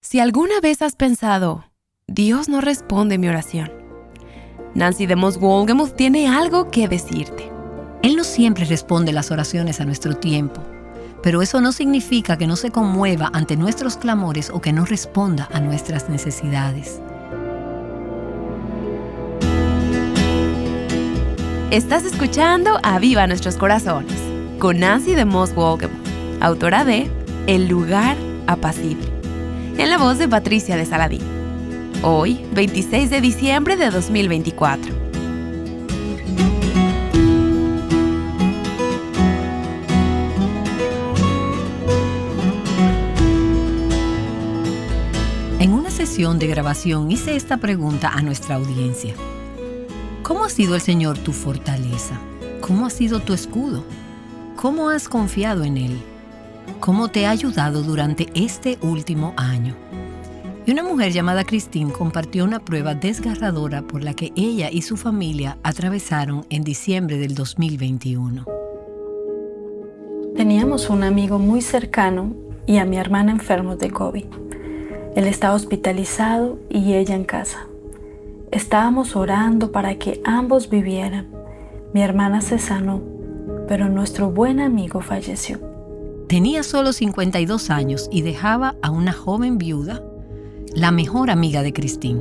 Si alguna vez has pensado, Dios no responde mi oración, Nancy DeMoss Wolgemuth tiene algo que decirte. Él no siempre responde las oraciones a nuestro tiempo, pero eso no significa que no se conmueva ante nuestros clamores o que no responda a nuestras necesidades. Estás escuchando Aviva Nuestros Corazones con Nancy DeMoss Wolgemuth, autora de El lugar apacible, en la voz de Patricia de Saladín. Hoy, 26 de diciembre de 2024. En una sesión de grabación hice esta pregunta a nuestra audiencia. ¿Cómo ha sido el Señor tu fortaleza? ¿Cómo ha sido tu escudo? ¿Cómo has confiado en Él? ¿Cómo te ha ayudado durante este último año? Y una mujer llamada Christine compartió una prueba desgarradora por la que ella y su familia atravesaron en diciembre del 2021. Teníamos un amigo muy cercano y a mi hermana enfermos de COVID. Él estaba hospitalizado y ella en casa. Estábamos orando para que ambos vivieran. Mi hermana se sanó, pero nuestro buen amigo falleció. Tenía solo 52 años y dejaba a una joven viuda, la mejor amiga de Christine.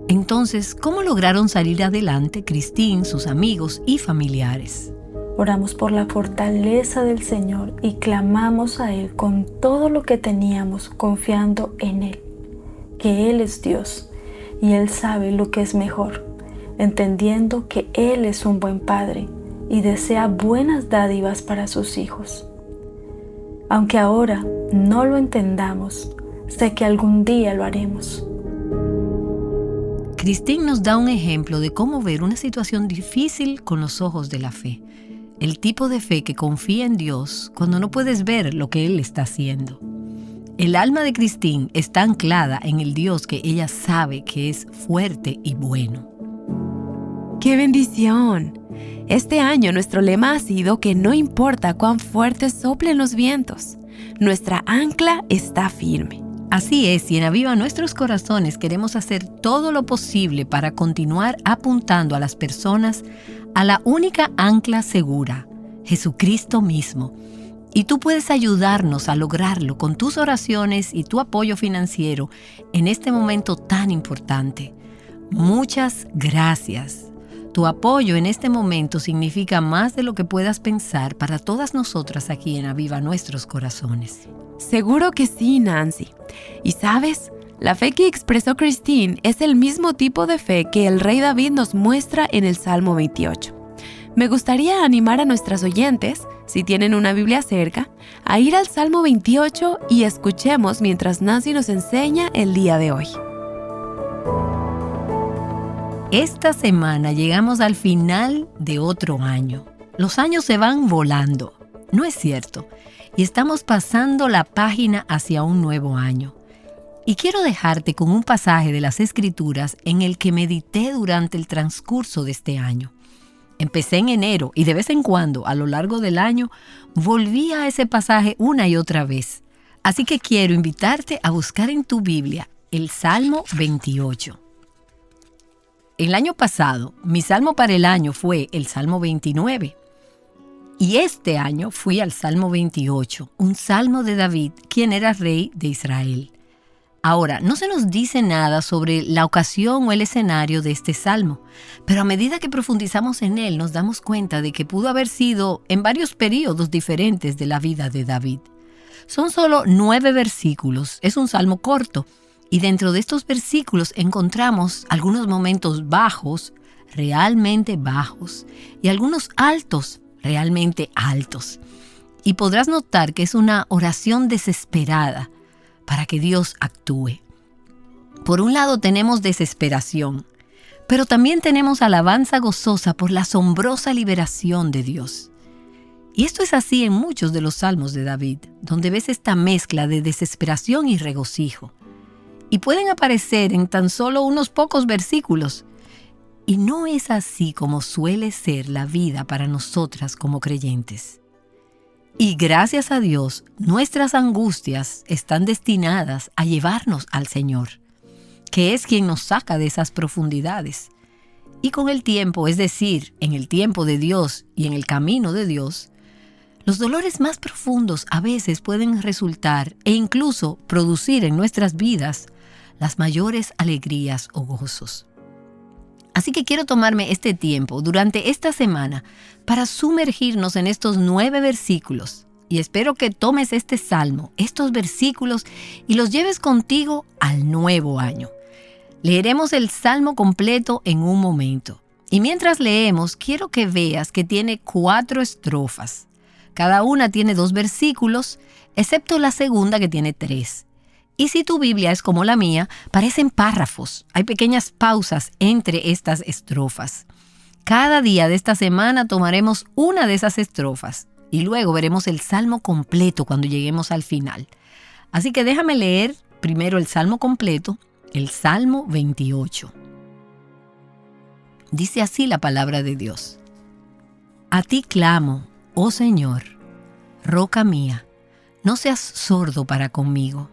Entonces, ¿cómo lograron salir adelante Christine, sus amigos y familiares? Oramos por la fortaleza del Señor y clamamos a Él con todo lo que teníamos, confiando en Él, que Él es Dios y Él sabe lo que es mejor, entendiendo que Él es un buen Padre y desea buenas dádivas para sus hijos. Aunque ahora no lo entendamos, sé que algún día lo haremos. Christine nos da un ejemplo de cómo ver una situación difícil con los ojos de la fe. El tipo de fe que confía en Dios cuando no puedes ver lo que Él está haciendo. El alma de Christine está anclada en el Dios que ella sabe que es fuerte y bueno. ¡Qué bendición! Este año nuestro lema ha sido que no importa cuán fuertes soplen los vientos, nuestra ancla está firme. Así es, y en Aviva Nuestros Corazones queremos hacer todo lo posible para continuar apuntando a las personas a la única ancla segura, Jesucristo mismo. Y tú puedes ayudarnos a lograrlo con tus oraciones y tu apoyo financiero en este momento tan importante. Muchas gracias. Tu apoyo en este momento significa más de lo que puedas pensar para todas nosotras aquí en Aviva Nuestros Corazones. Seguro que sí, Nancy. Y sabes, la fe que expresó Christine es el mismo tipo de fe que el rey David nos muestra en el Salmo 28. Me gustaría animar a nuestras oyentes, si tienen una Biblia cerca, a ir al Salmo 28 y escuchemos mientras Nancy nos enseña el día de hoy. Esta semana llegamos al final de otro año. Los años se van volando, ¿no es cierto? Y estamos pasando la página hacia un nuevo año. Y quiero dejarte con un pasaje de las Escrituras en el que medité durante el transcurso de este año. Empecé en enero y de vez en cuando, a lo largo del año, volví a ese pasaje una y otra vez. Así que quiero invitarte a buscar en tu Biblia el Salmo 28. El año pasado, mi salmo para el año fue el Salmo 29. Y este año fui al Salmo 28, un salmo de David, quien era rey de Israel. Ahora, no se nos dice nada sobre la ocasión o el escenario de este salmo, pero a medida que profundizamos en él nos damos cuenta de que pudo haber sido en varios períodos diferentes de la vida de David. Son solo 9 versículos, es un salmo corto, y dentro de estos versículos encontramos algunos momentos bajos, realmente bajos, y algunos altos, realmente altos. Y podrás notar que es una oración desesperada para que Dios actúe. Por un lado tenemos desesperación, pero también tenemos alabanza gozosa por la asombrosa liberación de Dios. Y esto es así en muchos de los salmos de David, donde ves esta mezcla de desesperación y regocijo. Y pueden aparecer en tan solo unos pocos versículos. Y no es así como suele ser la vida para nosotras como creyentes. Y gracias a Dios, nuestras angustias están destinadas a llevarnos al Señor, que es quien nos saca de esas profundidades. Y con el tiempo, es decir, en el tiempo de Dios y en el camino de Dios, los dolores más profundos a veces pueden resultar e incluso producir en nuestras vidas las mayores alegrías o gozos. Así que quiero tomarme este tiempo durante esta semana para sumergirnos en estos 9 versículos y espero que tomes este salmo, estos versículos y los lleves contigo al nuevo año. Leeremos el salmo completo en un momento y mientras leemos quiero que veas que tiene 4 estrofas. Cada una tiene 2 versículos, excepto la segunda que tiene 3. Y si tu Biblia es como la mía, parecen párrafos. Hay pequeñas pausas entre estas estrofas. Cada día de esta semana tomaremos una de esas estrofas y luego veremos el salmo completo cuando lleguemos al final. Así que déjame leer primero el salmo completo, el Salmo 28. Dice así la palabra de Dios. A ti clamo, oh Señor, roca mía, no seas sordo para conmigo.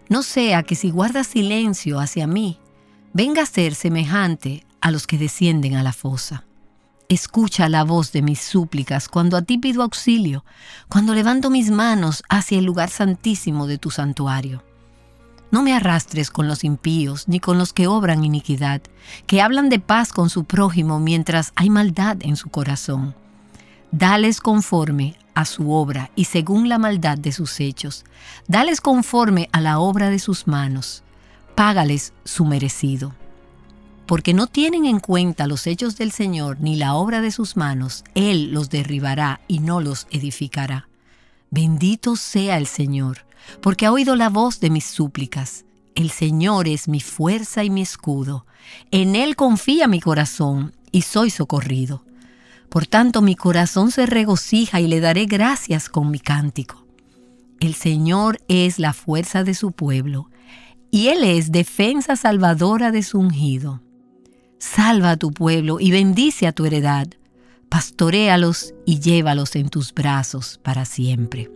No sea que si guardas silencio hacia mí, venga a ser semejante a los que descienden a la fosa. Escucha la voz de mis súplicas cuando a ti pido auxilio, cuando levanto mis manos hacia el lugar santísimo de tu santuario. No me arrastres con los impíos, ni con los que obran iniquidad, que hablan de paz con su prójimo mientras hay maldad en su corazón. Dales conforme a su obra y según la maldad de sus hechos. Dales conforme a la obra de sus manos. Págales su merecido. Porque no tienen en cuenta los hechos del Señor ni la obra de sus manos, Él los derribará y no los edificará. Bendito sea el Señor, porque ha oído la voz de mis súplicas. El Señor es mi fuerza y mi escudo. En Él confía mi corazón y soy socorrido. Por tanto, mi corazón se regocija y le daré gracias con mi cántico. El Señor es la fuerza de su pueblo, y Él es defensa salvadora de su ungido. Salva a tu pueblo y bendice a tu heredad. Pastoréalos y llévalos en tus brazos para siempre.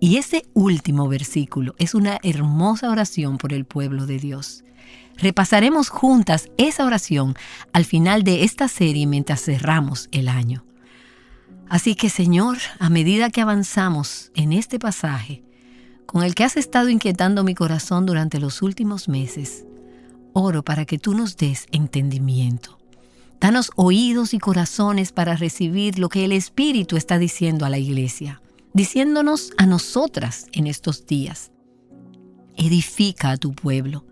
Y ese último versículo es una hermosa oración por el pueblo de Dios. Repasaremos juntas esa oración al final de esta serie mientras cerramos el año. Así que, Señor, a medida que avanzamos en este pasaje, con el que has estado inquietando mi corazón durante los últimos meses, oro para que tú nos des entendimiento. Danos oídos y corazones para recibir lo que el Espíritu está diciendo a la iglesia, diciéndonos a nosotras en estos días. Edifica a tu pueblo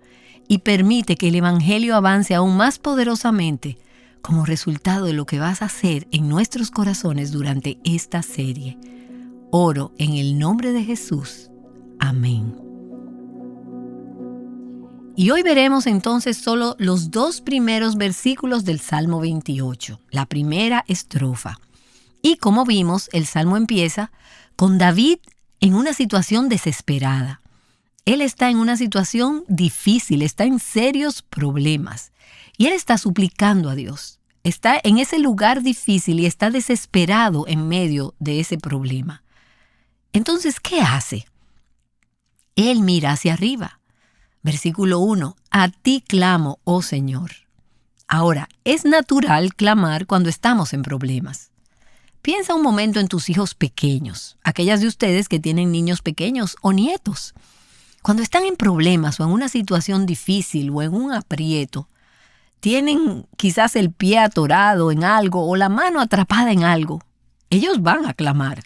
y permite que el Evangelio avance aún más poderosamente como resultado de lo que vas a hacer en nuestros corazones durante esta serie. Oro en el nombre de Jesús. Amén. Y hoy veremos entonces solo los 2 primeros versículos del Salmo 28, la primera estrofa. Y como vimos, el Salmo empieza con David en una situación desesperada. Él está en una situación difícil, está en serios problemas. Y él está suplicando a Dios. Está en ese lugar difícil y está desesperado en medio de ese problema. Entonces, ¿qué hace? Él mira hacia arriba. Versículo 1. A ti clamo, oh Señor. Ahora, es natural clamar cuando estamos en problemas. Piensa un momento en tus hijos pequeños, aquellas de ustedes que tienen niños pequeños o nietos. Cuando están en problemas o en una situación difícil o en un aprieto, tienen quizás el pie atorado en algo o la mano atrapada en algo. Ellos van a clamar.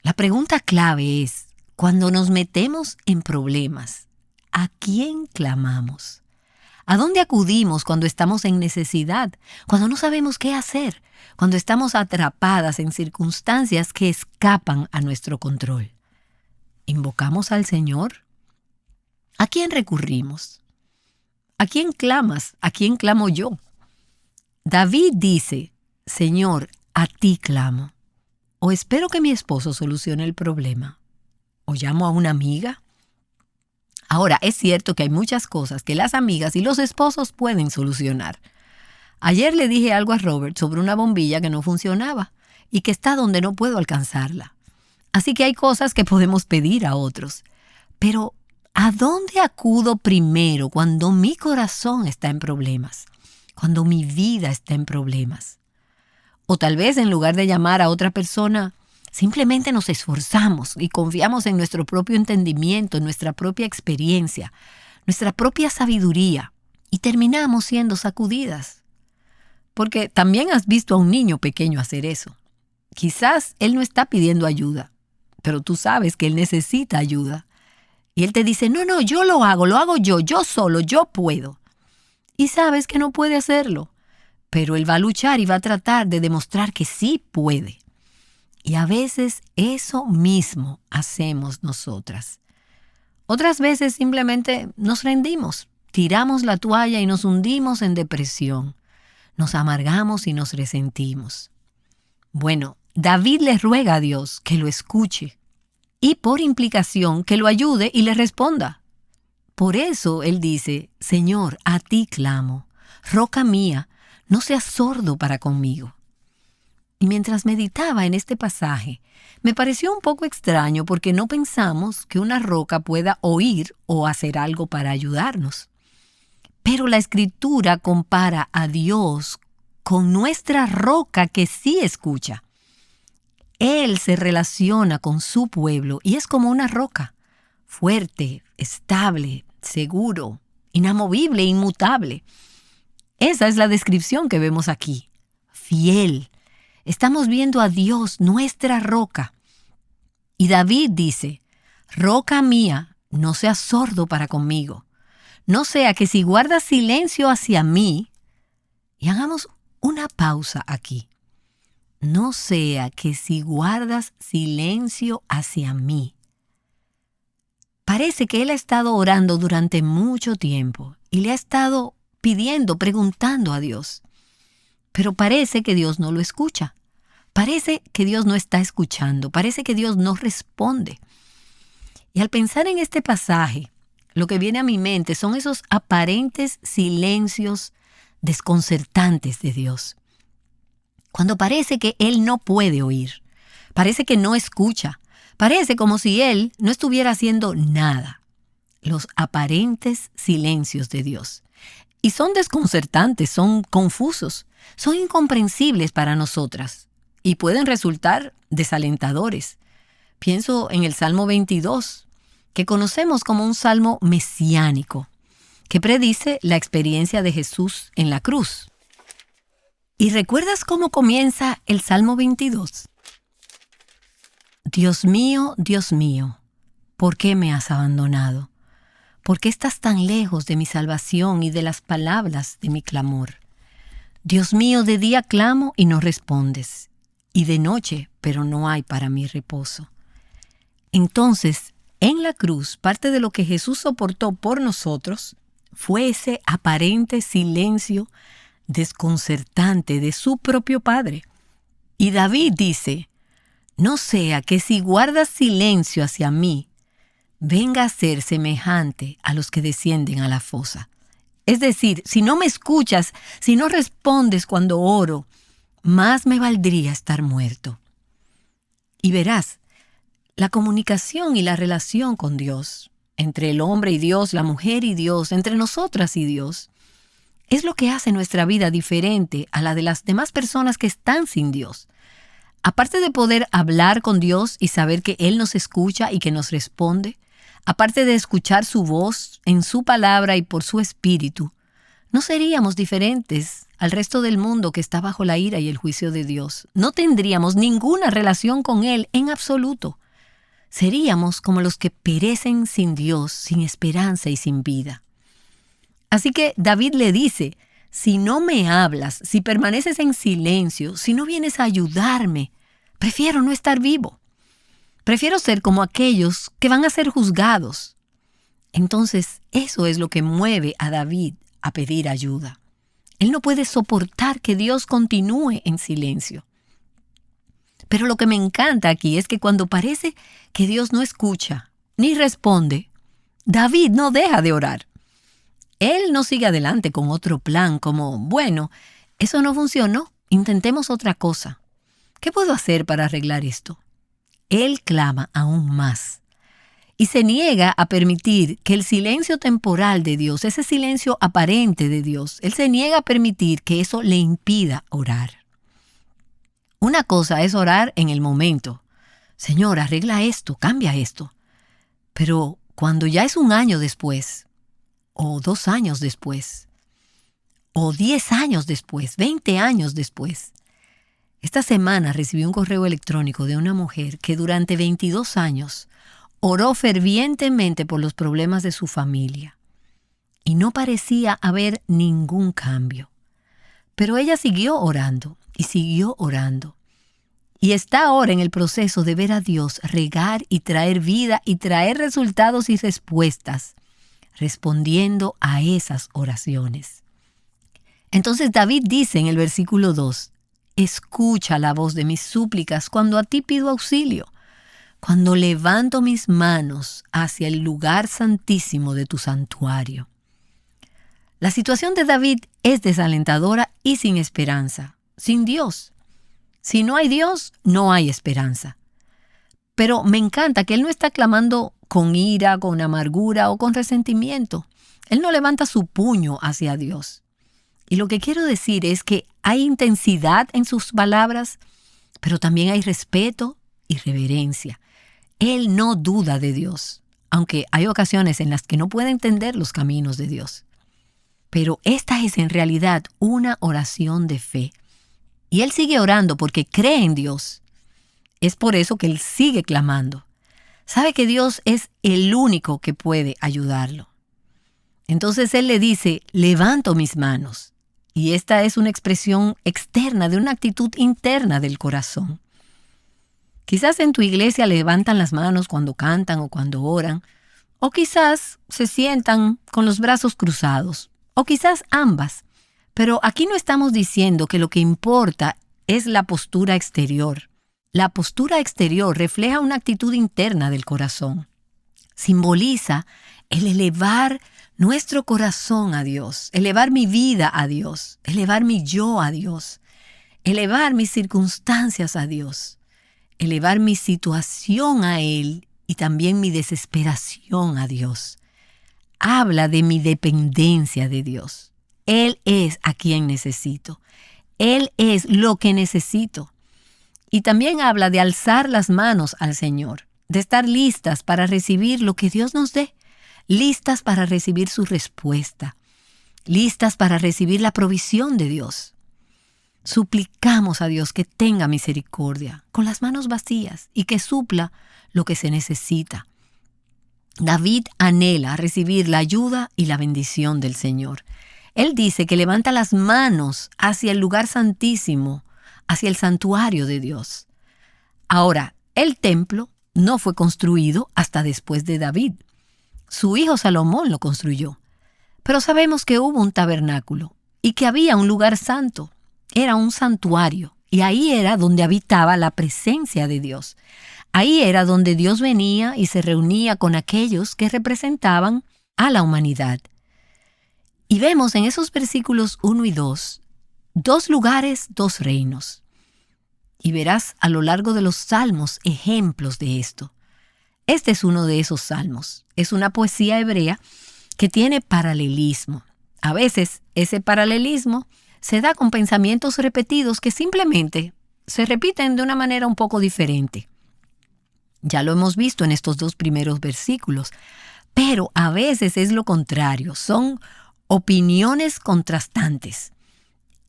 La pregunta clave es, cuando nos metemos en problemas, ¿a quién clamamos? ¿A dónde acudimos cuando estamos en necesidad? Cuando no sabemos qué hacer, cuando estamos atrapadas en circunstancias que escapan a nuestro control. ¿Invocamos al Señor? ¿A quién recurrimos? ¿A quién clamas? ¿A quién clamo yo? David dice, Señor, a ti clamo. O espero que mi esposo solucione el problema. O llamo a una amiga. Ahora, es cierto que hay muchas cosas que las amigas y los esposos pueden solucionar. Ayer le dije algo a Robert sobre una bombilla que no funcionaba y que está donde no puedo alcanzarla. Así que hay cosas que podemos pedir a otros. Pero, ¿a dónde acudo primero cuando mi corazón está en problemas? Cuando mi vida está en problemas. O tal vez en lugar de llamar a otra persona, simplemente nos esforzamos y confiamos en nuestro propio entendimiento, en nuestra propia experiencia, nuestra propia sabiduría y terminamos siendo sacudidas. Porque también has visto a un niño pequeño hacer eso. Quizás él no está pidiendo ayuda, pero tú sabes que él necesita ayuda. Y él te dice, no, yo lo hago yo solo, yo puedo. Y sabes que no puede hacerlo, pero él va a luchar y va a tratar de demostrar que sí puede. Y a veces eso mismo hacemos nosotras. Otras veces simplemente nos rendimos, tiramos la toalla y nos hundimos en depresión. Nos amargamos y nos resentimos. Bueno, David le ruega a Dios que lo escuche y por implicación que lo ayude y le responda. Por eso él dice, Señor, a ti clamo, roca mía, no seas sordo para conmigo. Y mientras meditaba en este pasaje, me pareció un poco extraño porque no pensamos que una roca pueda oír o hacer algo para ayudarnos. Pero la Escritura compara a Dios con nuestra roca que sí escucha. Él se relaciona con su pueblo y es como una roca, fuerte, estable, seguro, inamovible, inmutable. Esa es la descripción que vemos aquí. Fiel. Estamos viendo a Dios, nuestra roca. Y David dice, roca mía, no seas sordo para conmigo. No sea que si guardas silencio hacia mí, y hagamos una pausa aquí. No sea que si guardas silencio hacia mí. Parece que él ha estado orando durante mucho tiempo y le ha estado pidiendo, preguntando a Dios. Pero parece que Dios no lo escucha. Parece que Dios no está escuchando. Parece que Dios no responde. Y al pensar en este pasaje, lo que viene a mi mente son esos aparentes silencios desconcertantes de Dios. Cuando parece que Él no puede oír, parece que no escucha, parece como si Él no estuviera haciendo nada. Los aparentes silencios de Dios. Y son desconcertantes, son confusos, son incomprensibles para nosotras y pueden resultar desalentadores. Pienso en el Salmo 22, que conocemos como un salmo mesiánico, que predice la experiencia de Jesús en la cruz. ¿Y recuerdas cómo comienza el Salmo 22? Dios mío, ¿por qué me has abandonado? ¿Por qué estás tan lejos de mi salvación y de las palabras de mi clamor? Dios mío, de día clamo y no respondes, y de noche, pero no hay para mí reposo. Entonces, en la cruz, parte de lo que Jesús soportó por nosotros fue ese aparente silencio desconcertante de su propio Padre. Y David dice, no sea que si guardas silencio hacia mí, venga a ser semejante a los que descienden a la fosa. Es decir, si no me escuchas, si no respondes cuando oro, más me valdría estar muerto. Y verás, la comunicación y la relación con Dios, entre el hombre y Dios, la mujer y Dios, entre nosotras y Dios, es lo que hace nuestra vida diferente a la de las demás personas que están sin Dios. Aparte de poder hablar con Dios y saber que Él nos escucha y que nos responde, aparte de escuchar su voz en su palabra y por su espíritu, no seríamos diferentes al resto del mundo que está bajo la ira y el juicio de Dios. No tendríamos ninguna relación con Él en absoluto. Seríamos como los que perecen sin Dios, sin esperanza y sin vida. Así que David le dice, si no me hablas, si permaneces en silencio, si no vienes a ayudarme, prefiero no estar vivo. Prefiero ser como aquellos que van a ser juzgados. Entonces, eso es lo que mueve a David a pedir ayuda. Él no puede soportar que Dios continúe en silencio. Pero lo que me encanta aquí es que cuando parece que Dios no escucha ni responde, David no deja de orar. Él no sigue adelante con otro plan como, bueno, eso no funcionó, intentemos otra cosa. ¿Qué puedo hacer para arreglar esto? él clama aún más. Y se niega a permitir que el silencio temporal de Dios, ese silencio aparente de Dios, él se niega a permitir que eso le impida orar. Una cosa es orar en el momento. Señor, arregla esto, cambia esto. Pero cuando ya es un año después, o 2 años después, o 10 años después, 20 años después. Esta semana recibí un correo electrónico de una mujer que durante 22 años oró fervientemente por los problemas de su familia y no parecía haber ningún cambio. Pero ella siguió orando y siguió orando. Y está ahora en el proceso de ver a Dios regar y traer vida y traer resultados y respuestas, respondiendo a esas oraciones. Entonces David dice en el versículo 2, escucha la voz de mis súplicas cuando a ti pido auxilio, cuando levanto mis manos hacia el lugar santísimo de tu santuario. La situación de David es desalentadora y sin esperanza, sin Dios. Si no hay Dios, no hay esperanza. Pero me encanta que él no está clamando con ira, con amargura o con resentimiento. Él no levanta su puño hacia Dios. Y lo que quiero decir es que hay intensidad en sus palabras, pero también hay respeto y reverencia. Él no duda de Dios, aunque hay ocasiones en las que no puede entender los caminos de Dios. Pero esta es en realidad una oración de fe. Y él sigue orando porque cree en Dios. Es por eso que él sigue clamando. Sabe que Dios es el único que puede ayudarlo. Entonces él le dice, levanto mis manos. Y esta es una expresión externa de una actitud interna del corazón. Quizás en tu iglesia levantan las manos cuando cantan o cuando oran, o quizás se sientan con los brazos cruzados, o quizás ambas. Pero aquí no estamos diciendo que lo que importa es la postura exterior. La postura exterior refleja una actitud interna del corazón. Simboliza el elevar nuestro corazón a Dios, elevar mi vida a Dios, elevar mi yo a Dios, elevar mis circunstancias a Dios, elevar mi situación a Él y también mi desesperación a Dios. Habla de mi dependencia de Dios. Él es a quien necesito. Él es lo que necesito. Y también habla de alzar las manos al Señor, de estar listas para recibir lo que Dios nos dé, listas para recibir su respuesta, listas para recibir la provisión de Dios. Suplicamos a Dios que tenga misericordia, con las manos vacías, y que supla lo que se necesita. David anhela recibir la ayuda y la bendición del Señor. Él dice que levanta las manos hacia el lugar santísimo, hacia el santuario de Dios. Ahora, el templo no fue construido hasta después de David. Su hijo Salomón lo construyó. Pero sabemos que hubo un tabernáculo y que había un lugar santo. Era un santuario y ahí era donde habitaba la presencia de Dios. Ahí era donde Dios venía y se reunía con aquellos que representaban a la humanidad. Y vemos en esos versículos 1 y 2, 2 lugares, 2 reinos. Y verás a lo largo de los salmos ejemplos de esto. Este es uno de esos salmos. Es una poesía hebrea que tiene paralelismo. A veces ese paralelismo se da con pensamientos repetidos que simplemente se repiten de una manera un poco diferente. Ya lo hemos visto en estos 2 primeros versículos, pero a veces es lo contrario, son opiniones contrastantes.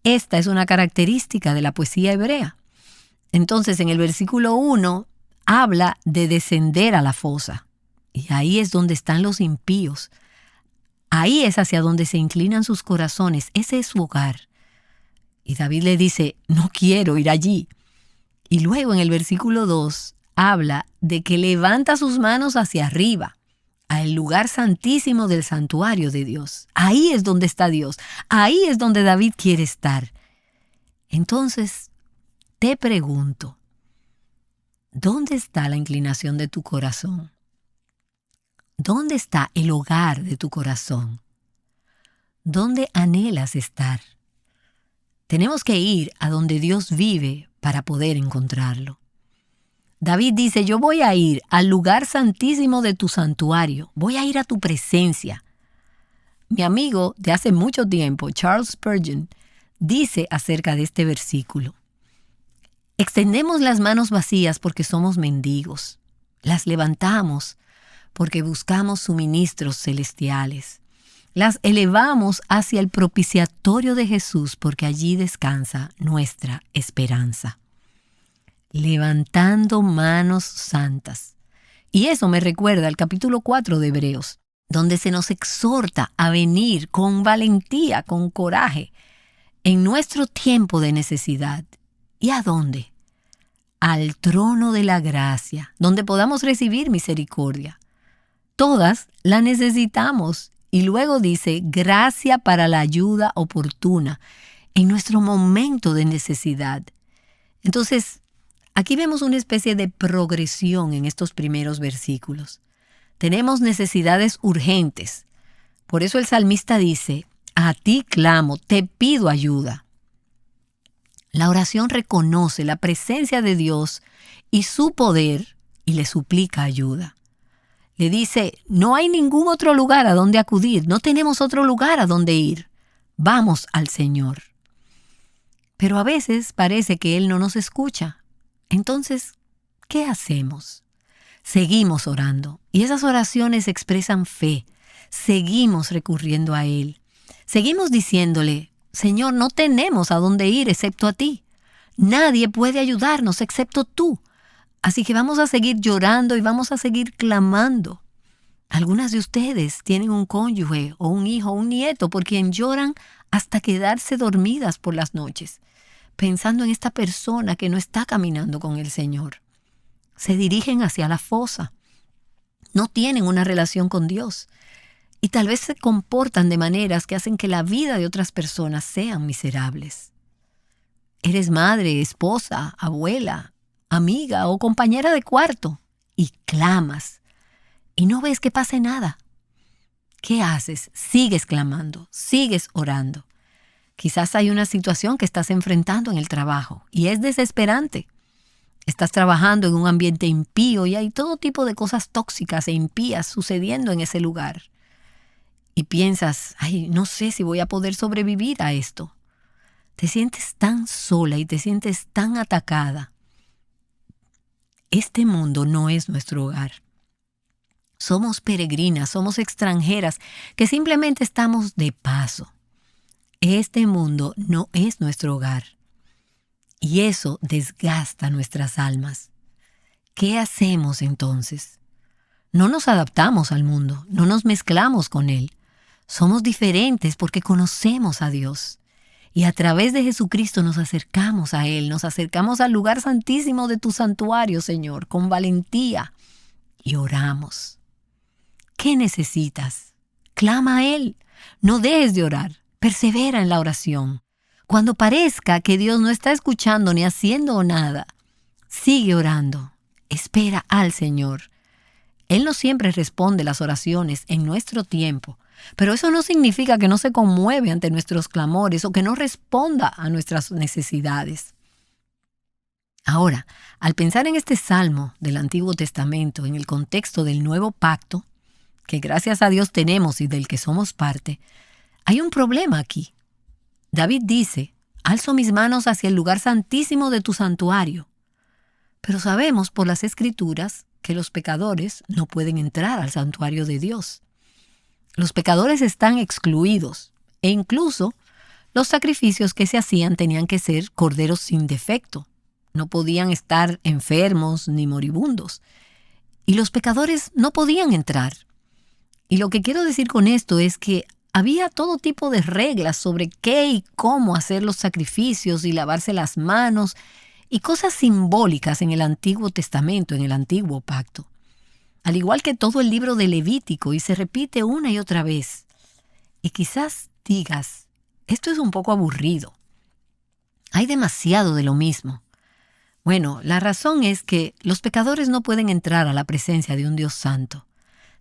Esta es una característica de la poesía hebrea. Entonces, en el versículo 1 habla de descender a la fosa, y ahí es donde están los impíos. Ahí es hacia donde se inclinan sus corazones, ese es su hogar. Y David le dice, no quiero ir allí. Y luego en el versículo 2 habla de que levanta sus manos hacia arriba, al lugar santísimo del santuario de Dios. Ahí es donde está Dios. Ahí es donde David quiere estar. Entonces, te pregunto, ¿dónde está la inclinación de tu corazón? ¿Dónde está el hogar de tu corazón? ¿Dónde anhelas estar? Tenemos que ir a donde Dios vive para poder encontrarlo. David dice, yo voy a ir al lugar santísimo de tu santuario, voy a ir a tu presencia. Mi amigo de hace mucho tiempo, Charles Spurgeon, dice acerca de este versículo: extendemos las manos vacías porque somos mendigos. Las levantamos porque buscamos suministros celestiales. Las elevamos hacia el propiciatorio de Jesús porque allí descansa nuestra esperanza. Levantando manos santas. Y eso me recuerda al capítulo 4 de Hebreos, donde se nos exhorta a venir con valentía, con coraje, en nuestro tiempo de necesidad. ¿Y a dónde? Al trono de la gracia, donde podamos recibir misericordia. Todas la necesitamos. Y luego dice, gracia para la ayuda oportuna en nuestro momento de necesidad. Entonces, aquí vemos una especie de progresión en estos primeros versículos. Tenemos necesidades urgentes. Por eso el salmista dice, a ti clamo, te pido ayuda. La oración reconoce la presencia de Dios y su poder y le suplica ayuda. Le dice, no hay ningún otro lugar a donde acudir, no tenemos otro lugar a donde ir. Vamos al Señor. Pero a veces parece que Él no nos escucha. Entonces, ¿qué hacemos? Seguimos orando y esas oraciones expresan fe. Seguimos recurriendo a Él. Seguimos diciéndole, Señor, no tenemos a dónde ir excepto a ti. Nadie puede ayudarnos excepto tú. Así que vamos a seguir llorando y vamos a seguir clamando. Algunas de ustedes tienen un cónyuge o un hijo o un nieto por quien lloran hasta quedarse dormidas por las noches, pensando en esta persona que no está caminando con el Señor. Se dirigen hacia la fosa. No tienen una relación con Dios. Y tal vez se comportan de maneras que hacen que la vida de otras personas sean miserables. Eres madre, esposa, abuela, amiga o compañera de cuarto y clamas y no ves que pase nada. ¿Qué haces? Sigues clamando, sigues orando. Quizás hay una situación que estás enfrentando en el trabajo y es desesperante. Estás trabajando en un ambiente impío y hay todo tipo de cosas tóxicas e impías sucediendo en ese lugar. Y piensas, no sé si voy a poder sobrevivir a esto. Te sientes tan sola y te sientes tan atacada. Este mundo no es nuestro hogar. Somos peregrinas, somos extranjeras que simplemente estamos de paso. Este mundo no es nuestro hogar. Y eso desgasta nuestras almas. ¿Qué hacemos entonces? No nos adaptamos al mundo, no nos mezclamos con él. Somos diferentes porque conocemos a Dios. Y a través de Jesucristo nos acercamos a Él, nos acercamos al lugar santísimo de tu santuario, Señor, con valentía y oramos. ¿Qué necesitas? Clama a Él. No dejes de orar. Persevera en la oración. Cuando parezca que Dios no está escuchando ni haciendo nada, sigue orando. Espera al Señor. Él no siempre responde las oraciones en nuestro tiempo, pero eso no significa que no se conmueve ante nuestros clamores o que no responda a nuestras necesidades. Ahora, al pensar en este salmo del Antiguo Testamento en el contexto del Nuevo Pacto, que gracias a Dios tenemos y del que somos parte, hay un problema aquí. David dice, alzo mis manos hacia el lugar santísimo de tu santuario. Pero sabemos por las Escrituras que los pecadores no pueden entrar al santuario de Dios. Los pecadores están excluidos e incluso los sacrificios que se hacían tenían que ser corderos sin defecto. No podían estar enfermos ni moribundos. Y los pecadores no podían entrar. Y lo que quiero decir con esto es que había todo tipo de reglas sobre qué y cómo hacer los sacrificios y lavarse las manos y cosas simbólicas en el Antiguo Testamento, en el Antiguo Pacto. Al igual que todo el libro de Levítico, y se repite una y otra vez. Y quizás digas, esto es un poco aburrido. Hay demasiado de lo mismo. Bueno, la razón es que los pecadores no pueden entrar a la presencia de un Dios santo.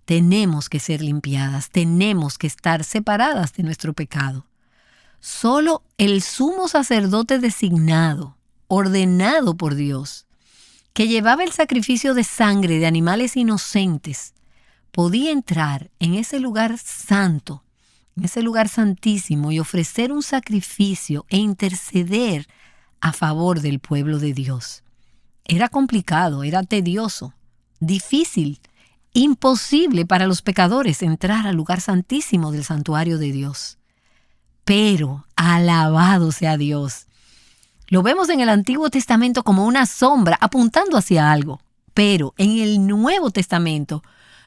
Tenemos que ser limpiadas, tenemos que estar separadas de nuestro pecado. Solo el sumo sacerdote designado, ordenado por Dios, que llevaba el sacrificio de sangre de animales inocentes, podía entrar en ese lugar santo, en ese lugar santísimo y ofrecer un sacrificio e interceder a favor del pueblo de Dios. Era complicado, era tedioso, difícil, imposible para los pecadores entrar al lugar santísimo del santuario de Dios. Pero, alabado sea Dios. Lo vemos en el Antiguo Testamento como una sombra apuntando hacia algo, pero en el Nuevo Testamento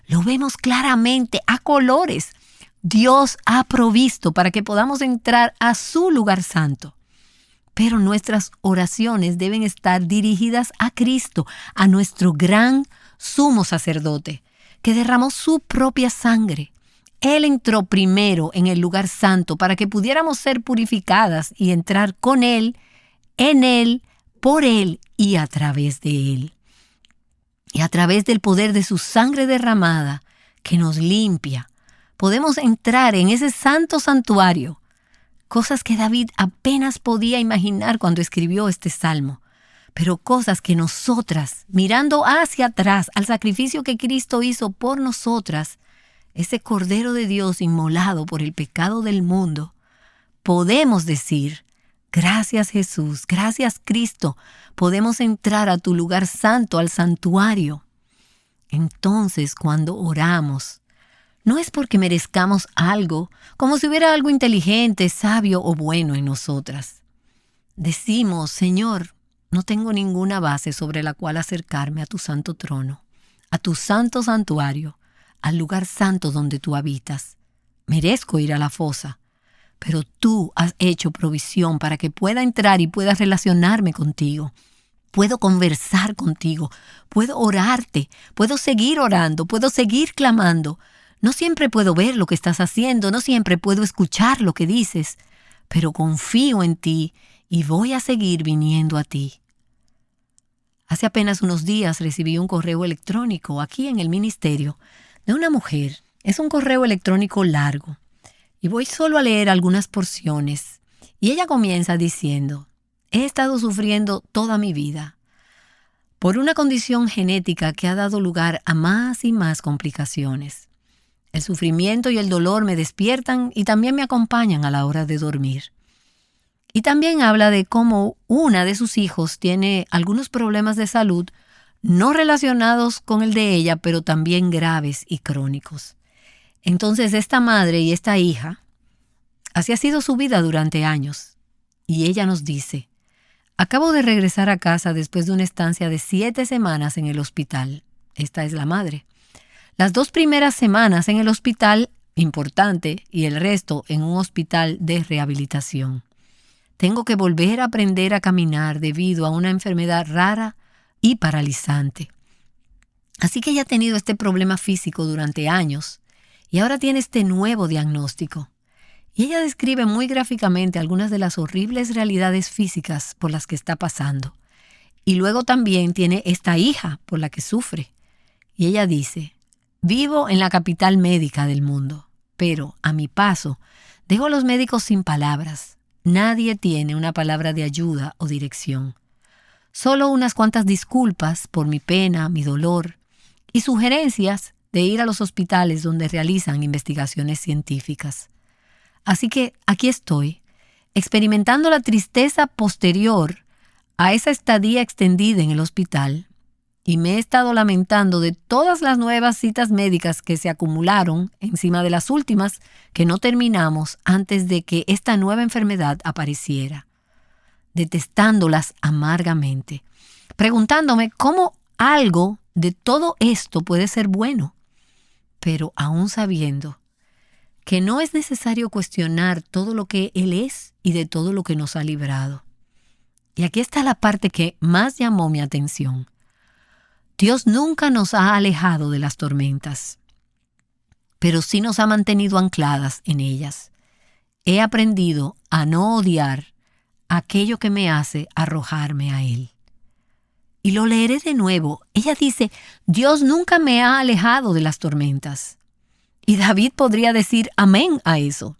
lo vemos claramente a colores. Dios ha provisto para que podamos entrar a su lugar santo. Pero nuestras oraciones deben estar dirigidas a Cristo, a nuestro gran sumo sacerdote, que derramó su propia sangre. Él entró primero en el lugar santo para que pudiéramos ser purificadas y entrar con Él, en Él, por Él y a través de Él. Y a través del poder de su sangre derramada, que nos limpia, podemos entrar en ese santo santuario. Cosas que David apenas podía imaginar cuando escribió este salmo, pero cosas que nosotras, mirando hacia atrás al sacrificio que Cristo hizo por nosotras, ese Cordero de Dios inmolado por el pecado del mundo, podemos decir: gracias Jesús, gracias Cristo, podemos entrar a tu lugar santo, al santuario. Entonces, cuando oramos, no es porque merezcamos algo, como si hubiera algo inteligente, sabio o bueno en nosotras. Decimos: Señor, no tengo ninguna base sobre la cual acercarme a tu santo trono, a tu santo santuario, al lugar santo donde tú habitas. Merezco ir a la fosa, pero tú has hecho provisión para que pueda entrar y pueda relacionarme contigo. Puedo conversar contigo, puedo orarte, puedo seguir orando, puedo seguir clamando. No siempre puedo ver lo que estás haciendo, no siempre puedo escuchar lo que dices, pero confío en ti y voy a seguir viniendo a ti. Hace apenas unos días recibí un correo electrónico aquí en el ministerio de una mujer. Es un correo electrónico largo y voy solo a leer algunas porciones. Y ella comienza diciendo: he estado sufriendo toda mi vida por una condición genética que ha dado lugar a más y más complicaciones. El sufrimiento y el dolor me despiertan y también me acompañan a la hora de dormir. Y también habla de cómo una de sus hijos tiene algunos problemas de salud no relacionados con el de ella, pero también graves y crónicos. Entonces esta madre y esta hija, así ha sido su vida durante años. Y ella nos dice: acabo de regresar a casa después de una estancia de 7 semanas en el hospital. Esta es la madre. Las 2 primeras semanas en el hospital importante y el resto en un hospital de rehabilitación. Tengo que volver a aprender a caminar debido a una enfermedad rara y paralizante. Así que ella ha tenido este problema físico durante años y ahora tiene este nuevo diagnóstico. Y ella describe muy gráficamente algunas de las horribles realidades físicas por las que está pasando. Y luego también tiene esta hija por la que sufre. Y ella dice: vivo en la capital médica del mundo, pero a mi paso dejo a los médicos sin palabras. Nadie tiene una palabra de ayuda o dirección. Solo unas cuantas disculpas por mi pena, mi dolor y sugerencias de ir a los hospitales donde realizan investigaciones científicas. Así que aquí estoy, experimentando la tristeza posterior a esa estadía extendida en el hospital, y me he estado lamentando de todas las nuevas citas médicas que se acumularon encima de las últimas que no terminamos antes de que esta nueva enfermedad apareciera, detestándolas amargamente, preguntándome cómo algo de todo esto puede ser bueno, pero aún sabiendo que no es necesario cuestionar todo lo que Él es y de todo lo que nos ha librado. Y aquí está la parte que más llamó mi atención. Dios nunca nos ha alejado de las tormentas, pero sí nos ha mantenido ancladas en ellas. He aprendido a no odiar aquello que me hace arrojarme a Él. Y lo leeré de nuevo. Ella dice: Dios nunca me ha alejado de las tormentas. Y David podría decir amén a eso.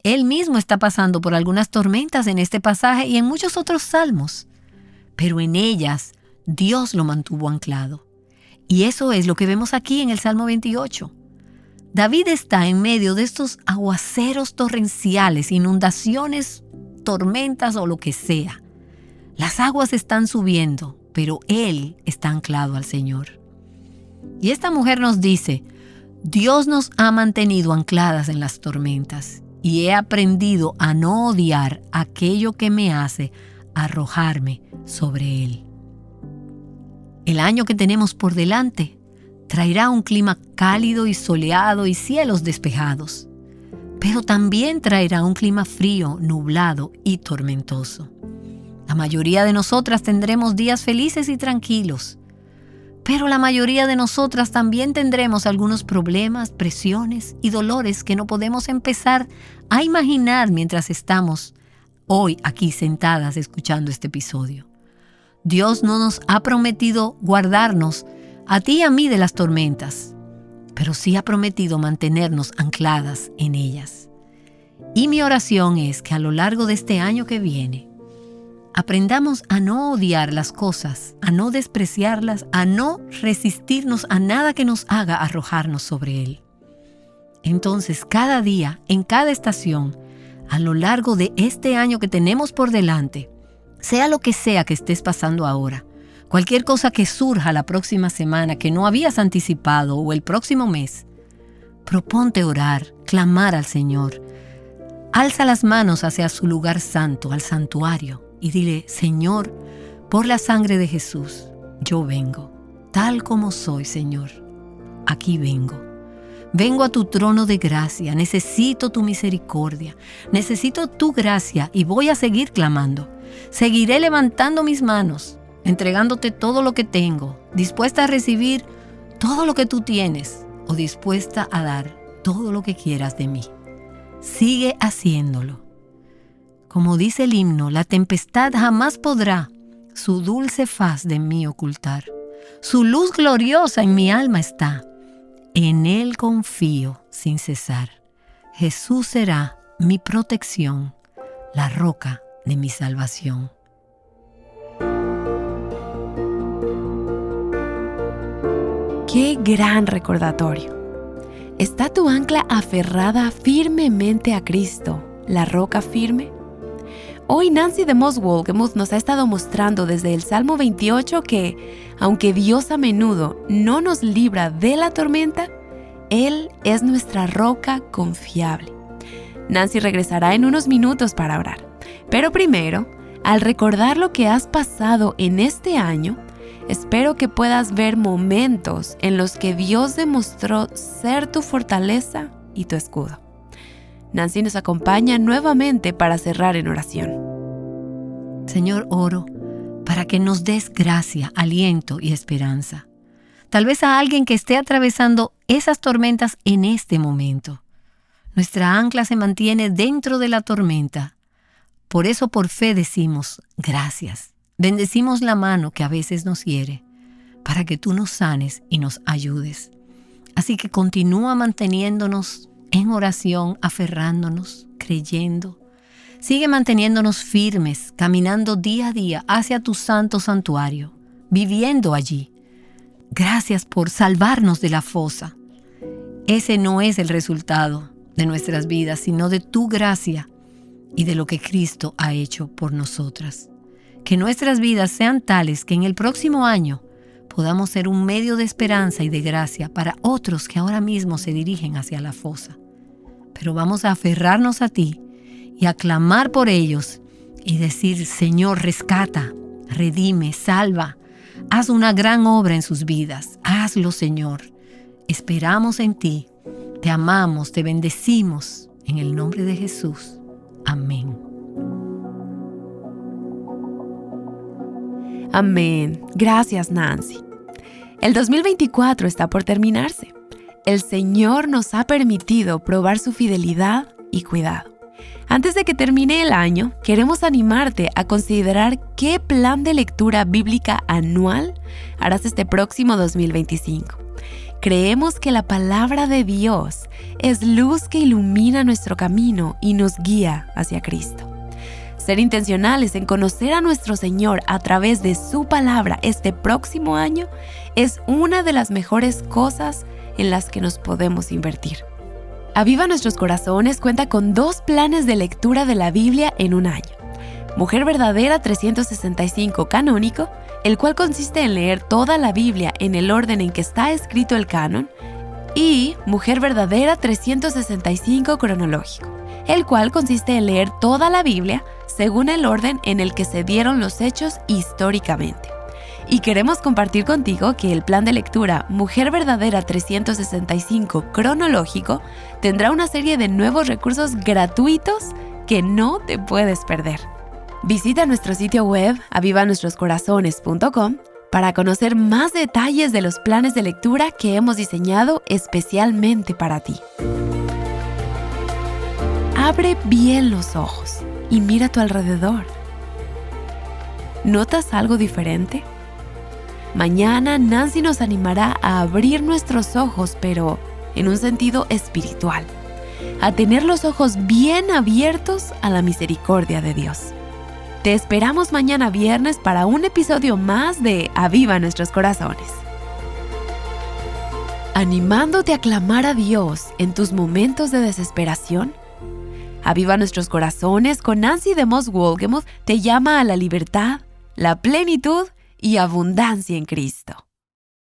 Él mismo está pasando por algunas tormentas en este pasaje y en muchos otros salmos, pero en ellas Dios lo mantuvo anclado. Y eso es lo que vemos aquí en el Salmo 28. David está en medio de estos aguaceros torrenciales, inundaciones, tormentas o lo que sea. Las aguas están subiendo, pero él está anclado al Señor. Y esta mujer nos dice, Dios nos ha mantenido ancladas en las tormentas y he aprendido a no odiar aquello que me hace arrojarme sobre él. El año que tenemos por delante traerá un clima cálido y soleado y cielos despejados, pero también traerá un clima frío, nublado y tormentoso. La mayoría de nosotras tendremos días felices y tranquilos, pero la mayoría de nosotras también tendremos algunos problemas, presiones y dolores que no podemos empezar a imaginar mientras estamos hoy aquí sentadas escuchando este episodio. Dios no nos ha prometido guardarnos a ti y a mí de las tormentas, pero sí ha prometido mantenernos ancladas en ellas. Y mi oración es que a lo largo de este año que viene, aprendamos a no odiar las cosas, a no despreciarlas, a no resistirnos a nada que nos haga arrojarnos sobre él. Entonces, cada día, en cada estación, a lo largo de este año que tenemos por delante, sea lo que sea que estés pasando ahora, cualquier cosa que surja la próxima semana que no habías anticipado o el próximo mes, proponte orar, clamar al Señor. Alza las manos hacia su lugar santo, al santuario, y dile, Señor, por la sangre de Jesús, yo vengo, tal como soy, Señor. Aquí vengo. Vengo a tu trono de gracia, necesito tu misericordia, necesito tu gracia y voy a seguir clamando. Seguiré levantando mis manos, entregándote todo lo que tengo, dispuesta a recibir todo lo que tú tienes o dispuesta a dar todo lo que quieras de mí. Sigue haciéndolo. Como dice el himno, la tempestad jamás podrá su dulce faz de mí ocultar. Su luz gloriosa en mi alma está. En él confío sin cesar. Jesús será mi protección, la roca de mi salvación. ¡Qué gran recordatorio! ¿Está tu ancla aferrada firmemente a Cristo, la roca firme? Hoy Nancy de Moss Wolgemuth nos ha estado mostrando desde el Salmo 28 que, aunque Dios a menudo no nos libra de la tormenta, Él es nuestra roca confiable. Nancy regresará en unos minutos para orar. Pero primero, al recordar lo que has pasado en este año, espero que puedas ver momentos en los que Dios demostró ser tu fortaleza y tu escudo. Nancy nos acompaña nuevamente para cerrar en oración. Señor, oro para que nos des gracia, aliento y esperanza. Tal vez a alguien que esté atravesando esas tormentas en este momento. Nuestra ancla se mantiene dentro de la tormenta. Por eso por fe decimos gracias. Bendecimos la mano que a veces nos hiere para que tú nos sanes y nos ayudes. Así que continúa manteniéndonos en oración, aferrándonos, creyendo. Sigue manteniéndonos firmes, caminando día a día hacia tu santo santuario, viviendo allí. Gracias por salvarnos de la fosa. Ese no es el resultado de nuestras vidas, sino de tu gracia y de lo que Cristo ha hecho por nosotras. Que nuestras vidas sean tales que en el próximo año podamos ser un medio de esperanza y de gracia para otros que ahora mismo se dirigen hacia la fosa. Pero vamos a aferrarnos a ti y a clamar por ellos y decir, Señor, rescata, redime, salva, haz una gran obra en sus vidas. Hazlo, Señor. Esperamos en ti, te amamos, te bendecimos. En el nombre de Jesús. Amén. Amén. Gracias, Nancy. El 2024 está por terminarse. El Señor nos ha permitido probar su fidelidad y cuidado. Antes de que termine el año, queremos animarte a considerar qué plan de lectura bíblica anual harás este próximo 2025. Creemos que la palabra de Dios es luz que ilumina nuestro camino y nos guía hacia Cristo. Ser intencionales en conocer a nuestro Señor a través de su palabra este próximo año es una de las mejores cosas en las que nos podemos invertir. Aviva Nuestros Corazones cuenta con 2 planes de lectura de la Biblia en un año. Mujer Verdadera 365 canónico, el cual consiste en leer toda la Biblia en el orden en que está escrito el canon, y Mujer Verdadera 365 cronológico, el cual consiste en leer toda la Biblia según el orden en el que se dieron los hechos históricamente. Y queremos compartir contigo que el plan de lectura Mujer Verdadera 365 cronológico tendrá una serie de nuevos recursos gratuitos que no te puedes perder. Visita nuestro sitio web avivanuestroscorazones.com para conocer más detalles de los planes de lectura que hemos diseñado especialmente para ti. Abre bien los ojos y mira a tu alrededor. ¿Notas algo diferente? Mañana Nancy nos animará a abrir nuestros ojos, pero en un sentido espiritual, a tener los ojos bien abiertos a la misericordia de Dios. Te esperamos mañana viernes para un episodio más de Aviva Nuestros Corazones. Animándote a clamar a Dios en tus momentos de desesperación. Aviva Nuestros Corazones con Nancy DeMoss Wolgemuth te llama a la libertad, la plenitud y abundancia en Cristo.